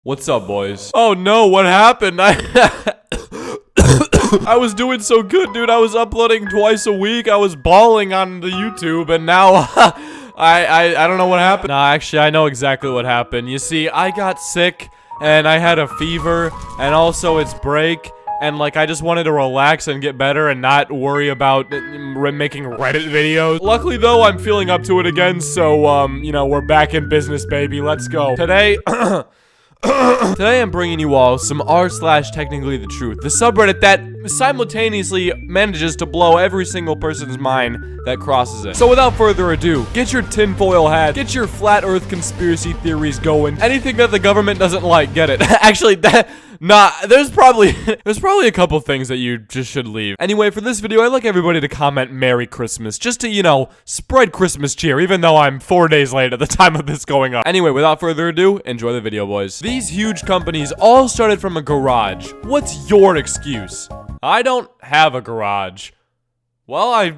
What's up, boys? Oh no, what happened? I was doing so good, dude. I was uploading twice a week. I was balling on the YouTube, and now I don't know what happened. Nah, actually, I know exactly what happened. You see, I got sick, and I had a fever, and also it's break. And, like, I just wanted to relax and get better and not worry about making Reddit videos. Luckily, though, I'm feeling up to it again, so, you know, we're back in business, baby. Let's go. Today, today I'm bringing you all some r/technicallythetruth, the subreddit that simultaneously manages to blow every single person's mind that crosses it. So without further ado, get your tinfoil hat, get your flat earth conspiracy theories going, anything that the government doesn't like, get it. Actually, there's probably a couple things that you just should leave. Anyway, for this video, I'd like everybody to comment Merry Christmas, just to, you know, spread Christmas cheer, even though I'm 4 days late at the time of this going up. Anyway, without further ado, enjoy the video, boys. These huge companies all started from a garage. What's your excuse? I don't have a garage. Well,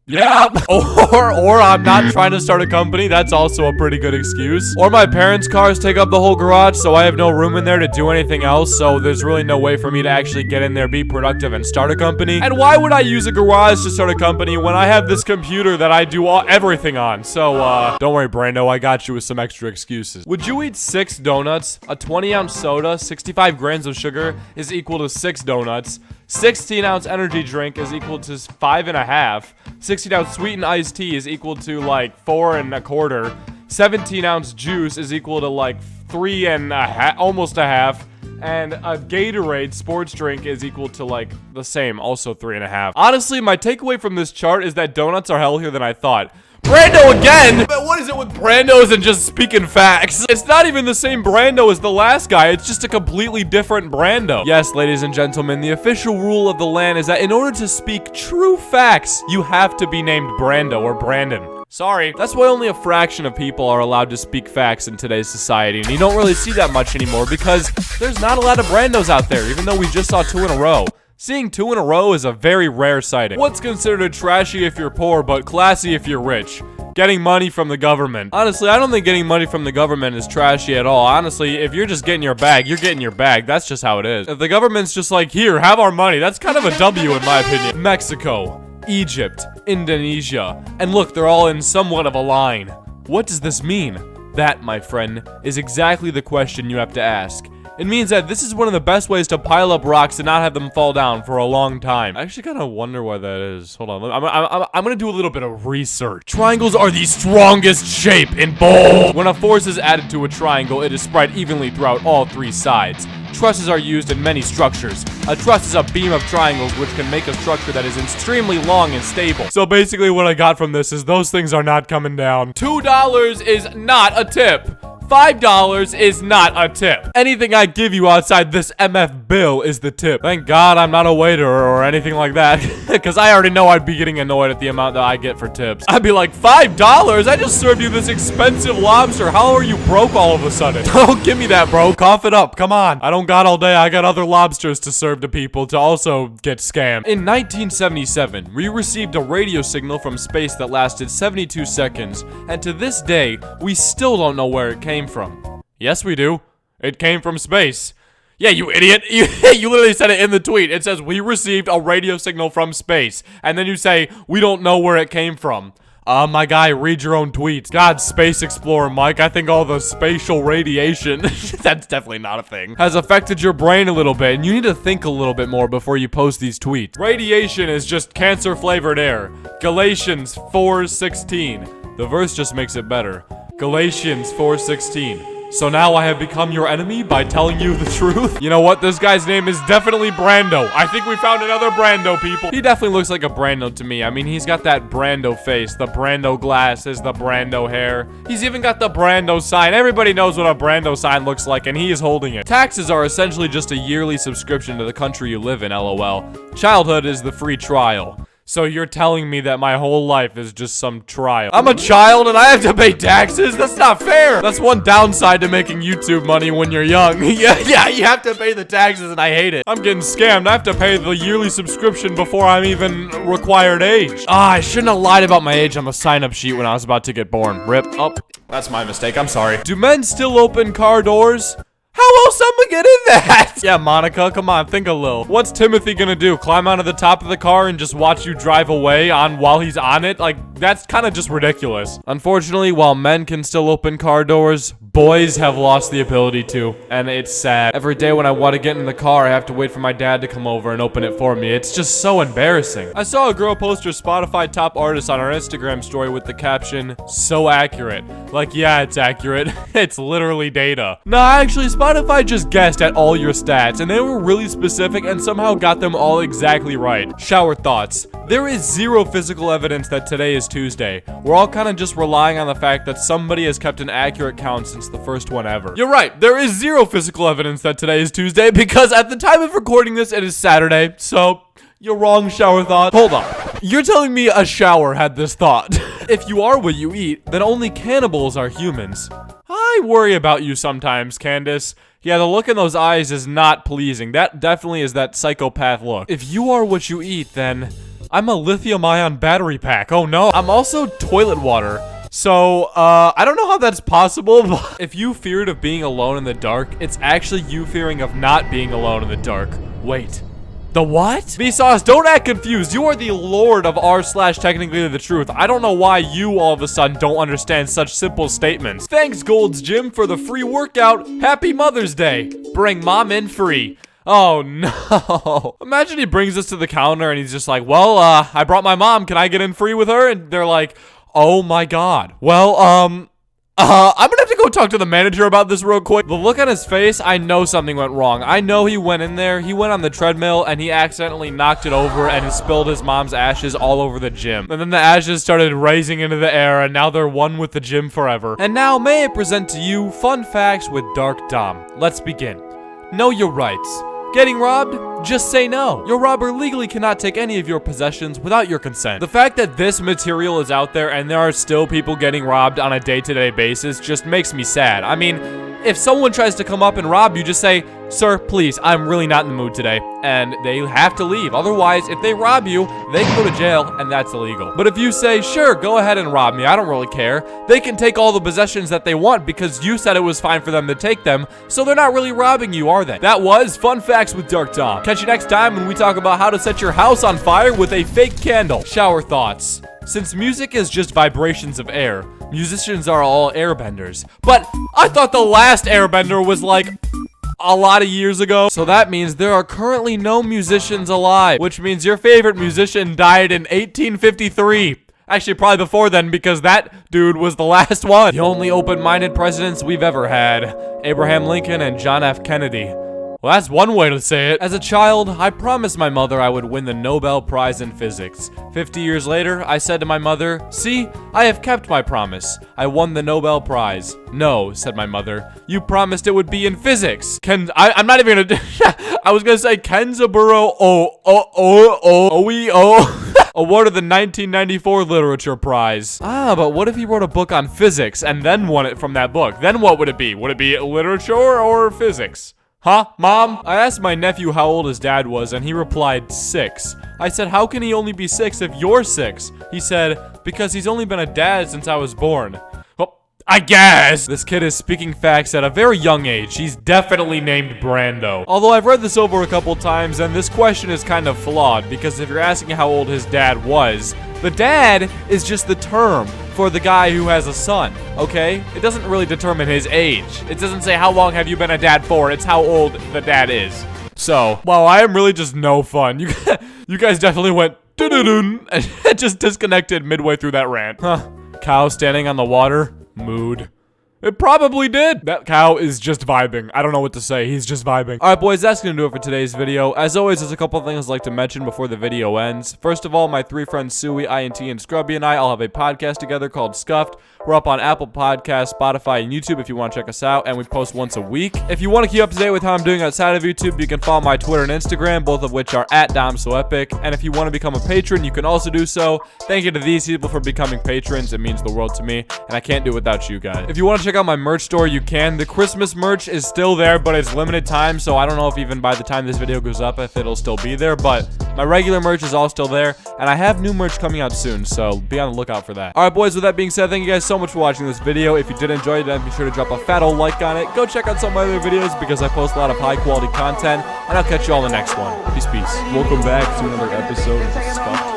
yeah, or I'm not trying to start a company. That's also a pretty good excuse. Or my parents' cars take up the whole garage, so I have no room in there to do anything else, so there's really no way for me to actually get in there, be productive, and start a company. And why would I use a garage to start a company when I have this computer that I do everything on? So, don't worry, Brando, I got you with some extra excuses. Would you eat 6 donuts? A 20-ounce soda, 65 grams of sugar is equal to 6 donuts. 16-ounce energy drink is equal to 5.5. 16-ounce sweetened iced tea is equal to like 4 1/4. 17-ounce juice is equal to like 3 1/2, almost a half. And a Gatorade sports drink is equal to like the same, also 3 1/2. Honestly, my takeaway from this chart is that donuts are healthier than I thought. Brando again! But what is it with Brandos and just speaking facts? It's not even the same Brando as the last guy, it's just a completely different Brando. Yes, ladies and gentlemen, the official rule of the land is that in order to speak true facts, you have to be named Brando or Brandon. Sorry. That's why only a fraction of people are allowed to speak facts in today's society, and you don't really see that much anymore because there's not a lot of Brandos out there, even though we just saw 2 in a row. Seeing 2 in a row is a very rare sighting. What's considered trashy if you're poor, but classy if you're rich? Getting money from the government. Honestly, I don't think getting money from the government is trashy at all. Honestly, if you're just getting your bag, you're getting your bag. That's just how it is. If the government's just like, here, have our money, that's kind of a W in my opinion. Mexico, Egypt, Indonesia, and look, they're all in somewhat of a line. What does this mean? That, my friend, is exactly the question you have to ask. It means that this is one of the best ways to pile up rocks and not have them fall down for a long time. I actually kind of wonder why that is. Hold on, I'm gonna do a little bit of research. Triangles are the strongest shape in bold. When a force is added to a triangle, it is spread evenly throughout all 3 sides. Trusses are used in many structures. A truss is a beam of triangles which can make a structure that is extremely long and stable. So basically what I got from this is those things are not coming down. $2 is not a tip. $5 is not a tip. Anything I give you outside this MF bill is the tip. Thank God I'm not a waiter or anything like that, because I already know I'd be getting annoyed at the amount that I get for tips. I'd be like, $5? I just served you this expensive lobster. How are you broke all of a sudden? Don't give me that, bro. Cough it up. Come on. I don't got all day. I got other lobsters to serve to people to also get scammed. In 1977, we received a radio signal from space that lasted 72 seconds, and to this day, we still don't know where it came from. Yes, we do. It came from space. Yeah, you idiot. You literally said it in the tweet. It says, we received a radio signal from space. And then you say, we don't know where it came from. My guy, read your own tweets. God, Space Explorer, Mike. I think all the spatial radiation, that's definitely not a thing, has affected your brain a little bit, and you need to think a little bit more before you post these tweets. Radiation is just cancer-flavored air. Galatians 4:16. The verse just makes it better. Galatians 4:16. So now I have become your enemy by telling you the truth? You know what? This guy's name is definitely Brando. I think we found another Brando, people. He definitely looks like a Brando to me. I mean, he's got that Brando face, the Brando glasses, the Brando hair. He's even got the Brando sign. Everybody knows what a Brando sign looks like, and he is holding it. Taxes are essentially just a yearly subscription to the country you live in, LOL. Childhood is the free trial. So you're telling me that my whole life is just some trial. I'm a child and I have to pay taxes? That's not fair. That's one downside to making YouTube money when you're young. yeah, you have to pay the taxes and I hate it. I'm getting scammed. I have to pay the yearly subscription before I'm even required age. I shouldn't have lied about my age on the sign-up sheet when I was about to get born. Rip. Oh, that's my mistake. I'm sorry. Do men still open car doors? How someone get in that? Yeah, Monica, come on, think a little. What's Timothy gonna do? Climb onto the top of the car and just watch you drive away while he's on it? Like, that's kind of just ridiculous. Unfortunately, while men can still open car doors, boys have lost the ability to, and it's sad. Every day when I want to get in the car, I have to wait for my dad to come over and open it for me. It's just so embarrassing. I saw a girl post her Spotify top artist on her Instagram story with the caption, "So accurate." Like, yeah, it's accurate. It's literally data. Nah, actually, Spotify just guessed at all your stats, and they were really specific and somehow got them all exactly right. Shower thoughts. There is zero physical evidence that today is Tuesday. We're all kind of just relying on the fact that somebody has kept an accurate count since the first one ever. You're right, there is zero physical evidence that today is Tuesday because at the time of recording this, it is Saturday, so you're wrong, shower thought. Hold on. You're telling me a shower had this thought. If you are what you eat, then only cannibals are humans. I worry about you sometimes, Candace. Yeah, the look in those eyes is not pleasing. That definitely is that psychopath look. If you are what you eat, then I'm a lithium-ion battery pack. Oh no. I'm also toilet water. So, I don't know how that's possible, but if you feared of being alone in the dark, it's actually you fearing of not being alone in the dark. Wait. The what? Vsauce, don't act confused. You are the lord of r/technically the truth. I don't know why you all of a sudden don't understand such simple statements. Thanks, Gold's Gym, for the free workout. Happy Mother's Day. Bring mom in free. Oh no. Imagine he brings us to the counter and he's just like, well, I brought my mom. Can I get in free with her? And they're like, oh my god. Well, I'm gonna have to go talk to the manager about this real quick. The look on his face, I know something went wrong. I know he went in there, he went on the treadmill, and he accidentally knocked it over and he spilled his mom's ashes all over the gym. And then the ashes started rising into the air, and now they're one with the gym forever. And now, may I present to you fun facts with Dark Dom. Let's begin. Know your rights. Getting robbed? Just say no. Your robber legally cannot take any of your possessions without your consent. The fact that this material is out there and there are still people getting robbed on a day-to-day basis just makes me sad. I mean, if someone tries to come up and rob you, just say, sir, please, I'm really not in the mood today. And they have to leave. Otherwise, if they rob you, they can go to jail, and that's illegal. But if you say, sure, go ahead and rob me, I don't really care, they can take all the possessions that they want because you said it was fine for them to take them, so they're not really robbing you, are they? That was Fun Facts with Dark Dom. Catch you next time when we talk about how to set your house on fire with a fake candle. Shower thoughts. Since music is just vibrations of air, musicians are all airbenders. But I thought the last airbender was like a lot of years ago. So that means there are currently no musicians alive, which means your favorite musician died in 1853. Actually, probably before then, because that dude was the last one. The only open-minded presidents we've ever had, Abraham Lincoln and John F. Kennedy. Well, that's one way to say it. As a child, I promised my mother I would win the Nobel Prize in Physics. 50 years later, I said to my mother, see, I have kept my promise. I won the Nobel Prize. No, said my mother, you promised it would be in physics. I'm not even gonna, I was gonna say Kenzaburo awarded the 1994 Literature Prize. Ah, but what if he wrote a book on physics and then won it from that book? Then what would it be? Would it be literature or physics? Huh, Mom? I asked my nephew how old his dad was, and he replied, 6. I said, how can he only be 6 if you're 6? He said, because he's only been a dad since I was born. Well, I guess. This kid is speaking facts at a very young age. He's definitely named Brando. Although I've read this over a couple times, and this question is kind of flawed, because if you're asking how old his dad was, the dad is just the term for the guy who has a son, okay? It doesn't really determine his age. It doesn't say how long have you been a dad for, it's how old the dad is. So, wow, I am really just no fun. You guys definitely went doo-doo-doo and just disconnected midway through that rant. Huh, cow standing on the water, mood. It probably did. That cow is just vibing. I don't know what to say. He's just vibing. All right, boys, that's going to do it for today's video. As always, there's a couple things I'd like to mention before the video ends. First of all, my 3 friends, Suey, INT, and Scrubby and I all have a podcast together called Scuffed. We're up on Apple Podcasts, Spotify, and YouTube if you want to check us out, and we post once a week. If you want to keep up to date with how I'm doing outside of YouTube, you can follow my Twitter and Instagram, both of which are @DomSoEpic. And if you want to become a patron, you can also do so. Thank you to these people for becoming patrons. It means the world to me, and I can't do it without you guys. If you want to check out my merch store, you can. The Christmas merch is still there, but it's limited time, so I don't know if even by the time this video goes up, if it'll still be there, but My regular merch is all still there, and I have new merch coming out soon, so be on the lookout for that. Alright, boys, with that being said, thank you guys so much for watching this video. If you did enjoy it, then be sure to drop a fat old like on it. Go check out some of my other videos because I post a lot of high quality content, and I'll catch you all in the next one. Peace. Welcome back to another episode of Stuff